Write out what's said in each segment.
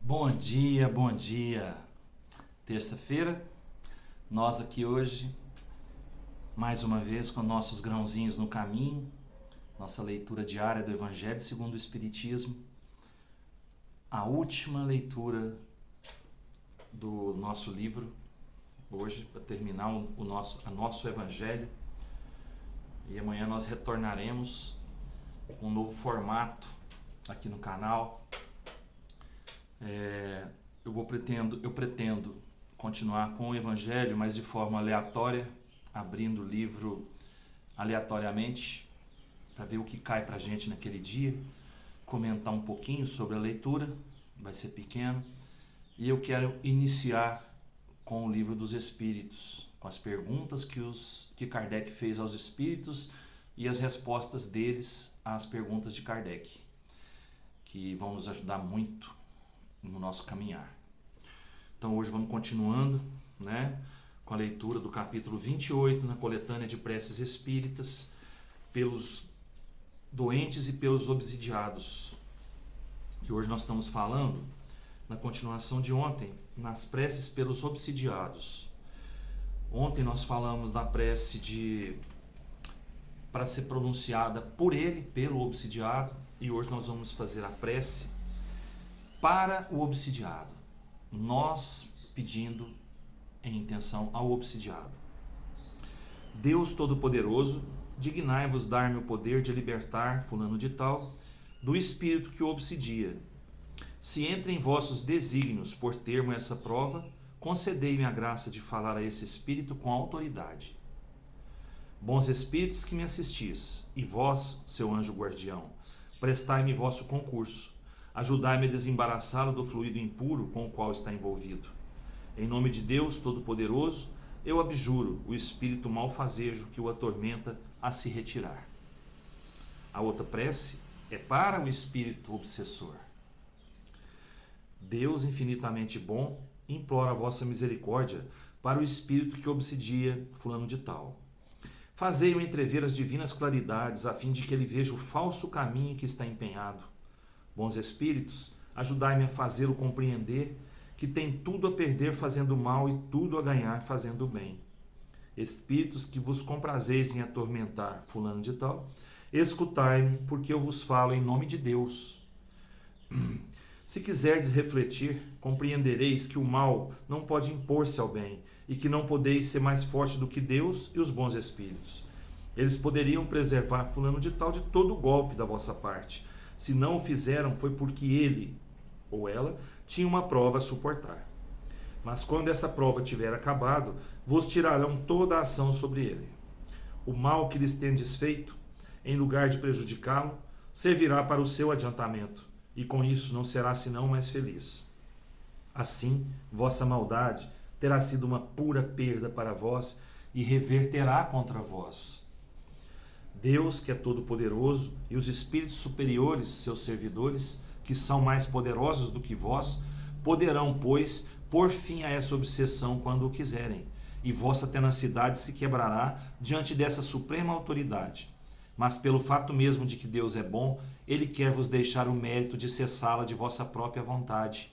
Bom dia, bom dia. Terça-feira, nós aqui hoje, mais uma vez com nossos grãozinhos no caminho, nossa leitura diária do Evangelho segundo o Espiritismo, a última leitura do nosso livro, hoje, para terminar o nosso Evangelho, e amanhã nós retornaremos com um novo formato aqui no canal. Eu pretendo continuar com o Evangelho, mas de forma aleatória, abrindo o livro aleatoriamente, para ver o que cai para a gente naquele dia, comentar um pouquinho sobre a leitura, vai ser pequeno, e eu quero iniciar com o livro dos Espíritos, com as perguntas que Kardec fez aos Espíritos e as respostas deles às perguntas de Kardec, que vão nos ajudar muito no nosso caminhar. Então hoje vamos continuando, com a leitura do capítulo 28 na coletânea de preces espíritas pelos doentes e pelos obsidiados. E hoje nós estamos falando na continuação de ontem, nas preces pelos obsidiados. Ontem nós falamos da prece para ser pronunciada por ele, pelo obsidiado, e hoje nós vamos fazer a prece para o obsidiado, nós pedindo em intenção ao obsidiado. Deus Todo-Poderoso, dignai-vos dar-me o poder de libertar fulano de tal do espírito que o obsidia. Se entre em vossos desígnios por termo essa prova, concedei-me a graça de falar a esse espírito com autoridade. Bons espíritos que me assistis, e vós, seu anjo guardião, prestai-me vosso concurso. Ajudai-me a desembaraçá-lo do fluido impuro com o qual está envolvido. Em nome de Deus Todo-Poderoso, eu abjuro o espírito malfazejo que o atormenta a se retirar. A outra prece é para o espírito obsessor. Deus infinitamente bom, implora a vossa misericórdia para o espírito que obsidia fulano de tal. Fazei-o entrever as divinas claridades, a fim de que ele veja o falso caminho que está empenhado. Bons espíritos, ajudai-me a fazê-lo compreender que tem tudo a perder fazendo mal e tudo a ganhar fazendo bem. Espíritos que vos comprazeis em atormentar fulano de tal, escutai-me, porque eu vos falo em nome de Deus. Se quiserdes refletir, compreendereis que o mal não pode impor-se ao bem, e que não podeis ser mais forte do que Deus e os bons espíritos. Eles poderiam preservar fulano de tal de todo o golpe da vossa parte. Se não o fizeram, foi porque ele ou ela tinha uma prova a suportar. Mas quando essa prova tiver acabado, vos tirarão toda a ação sobre ele. O mal que lhes tendes feito, em lugar de prejudicá-lo, servirá para o seu adiantamento, e com isso não será senão mais feliz. Assim, vossa maldade terá sido uma pura perda para vós e reverterá contra vós. Deus, que é todo-poderoso, e os espíritos superiores, seus servidores, que são mais poderosos do que vós, poderão, pois, pôr fim a essa obsessão quando o quiserem, e vossa tenacidade se quebrará diante dessa suprema autoridade. Mas pelo fato mesmo de que Deus é bom, ele quer vos deixar o mérito de cessá-la de vossa própria vontade.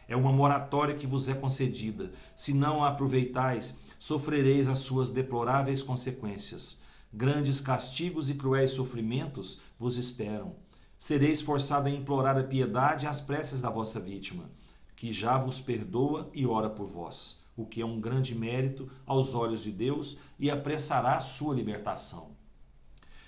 É uma moratória que vos é concedida. Se não a aproveitais, sofrereis as suas deploráveis consequências. Grandes castigos e cruéis sofrimentos vos esperam. Sereis forçado a implorar a piedade e as preces da vossa vítima, que já vos perdoa e ora por vós, o que é um grande mérito aos olhos de Deus e apressará a sua libertação.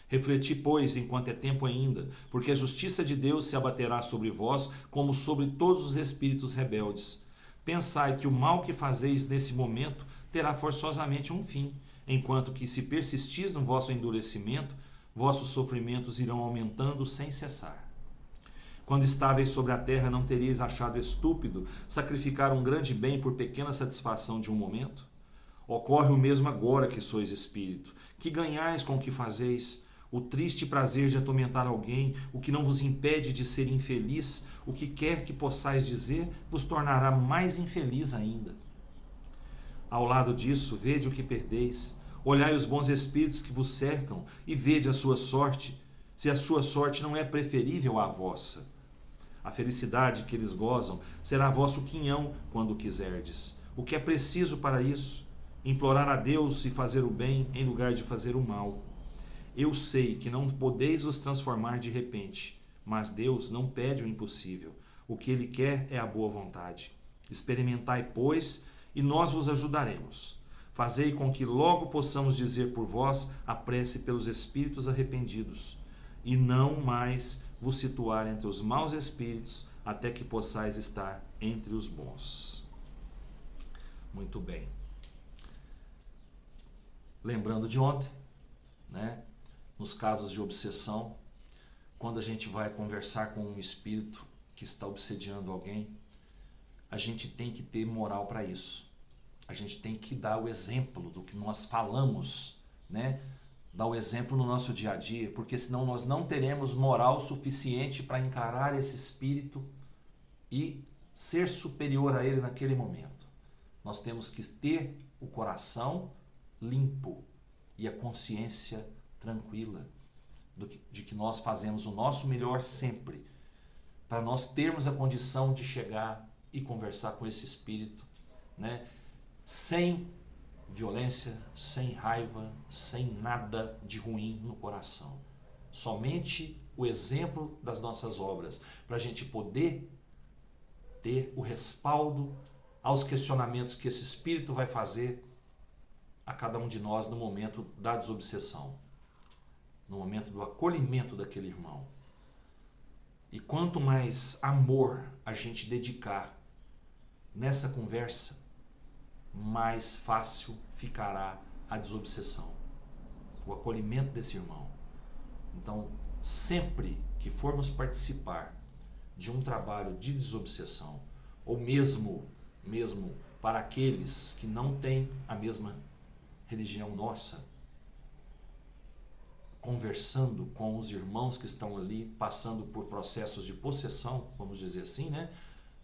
Refleti, pois, enquanto é tempo ainda, porque a justiça de Deus se abaterá sobre vós como sobre todos os espíritos rebeldes. Pensai que o mal que fazeis nesse momento terá forçosamente um fim, enquanto que, se persistis no vosso endurecimento, vossos sofrimentos irão aumentando sem cessar. Quando estáveis sobre a terra, não teríeis achado estúpido sacrificar um grande bem por pequena satisfação de um momento? Ocorre o mesmo agora que sois espírito. Que ganhais com o que fazeis? O triste prazer de atormentar alguém, o que não vos impede de ser infeliz, o que quer que possais dizer, vos tornará mais infeliz ainda. Ao lado disso, vede o que perdeis. Olhai os bons espíritos que vos cercam e vede a sua sorte, se a sua sorte não é preferível à vossa. A felicidade que eles gozam será vosso quinhão quando quiserdes. O que é preciso para isso? Implorar a Deus e fazer o bem em lugar de fazer o mal. Eu sei que não podeis os transformar de repente, mas Deus não pede o impossível. O que Ele quer é a boa vontade. Experimentai, pois, e nós vos ajudaremos. Fazei com que logo possamos dizer por vós a prece pelos espíritos arrependidos, e não mais vos situar entre os maus espíritos, até que possais estar entre os bons. Muito bem. Lembrando de ontem, né? Nos casos de obsessão, quando a gente vai conversar com um espírito que está obsediando alguém, a gente tem que ter moral para isso. A gente tem que dar o exemplo do que nós falamos, né? Dar o exemplo no nosso dia a dia, porque senão nós não teremos moral suficiente para encarar esse espírito e ser superior a ele naquele momento. Nós temos que ter o coração limpo e a consciência tranquila de que nós fazemos o nosso melhor sempre, para nós termos a condição de chegar e conversar com esse espírito, né? Sem violência, sem raiva, sem nada de ruim no coração. Somente o exemplo das nossas obras, para a gente poder ter o respaldo aos questionamentos que esse espírito vai fazer a cada um de nós no momento da desobsessão, no momento do acolhimento daquele irmão. E quanto mais amor a gente dedicar nessa conversa, mais fácil ficará a desobsessão, o acolhimento desse irmão. Então, sempre que formos participar de um trabalho de desobsessão, ou mesmo para aqueles que não têm a mesma religião nossa, conversando com os irmãos que estão ali passando por processos de possessão, vamos dizer assim, né?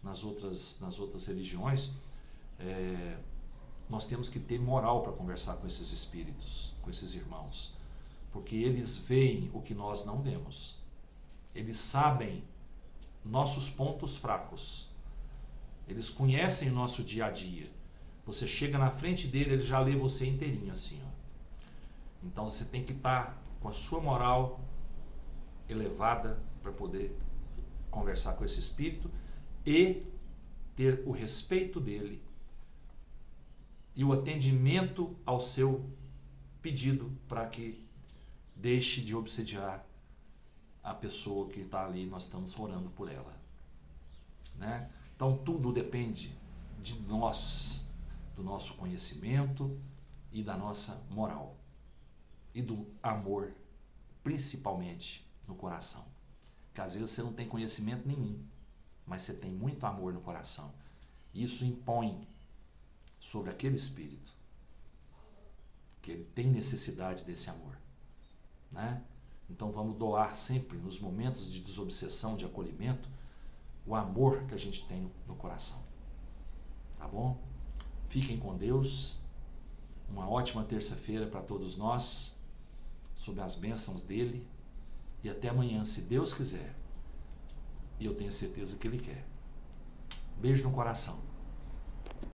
Nas outras religiões, nós temos que ter moral para conversar com esses espíritos, com esses irmãos, porque eles veem o que nós não vemos. Eles sabem nossos pontos fracos. Eles conhecem o nosso dia a dia. Você chega na frente dele, ele já lê você inteirinho assim, ó. Então você tem que estar com a sua moral elevada para poder conversar com esse espírito e ter o respeito dele e o atendimento ao seu pedido para que deixe de obsediar a pessoa que está ali, nós estamos orando por ela, né? Então tudo depende de nós, do nosso conhecimento e da nossa moral e do amor, principalmente no coração, porque às vezes você não tem conhecimento nenhum, mas você tem muito amor no coração. Isso impõe sobre aquele espírito que ele tem necessidade desse amor, né? Então vamos doar sempre, nos momentos de desobsessão, de acolhimento, o amor que a gente tem no coração. Tá bom? Fiquem com Deus. Uma ótima terça-feira para todos nós, sob as bênçãos dele, e até amanhã, se Deus quiser. E eu tenho certeza que ele quer. Beijo no coração.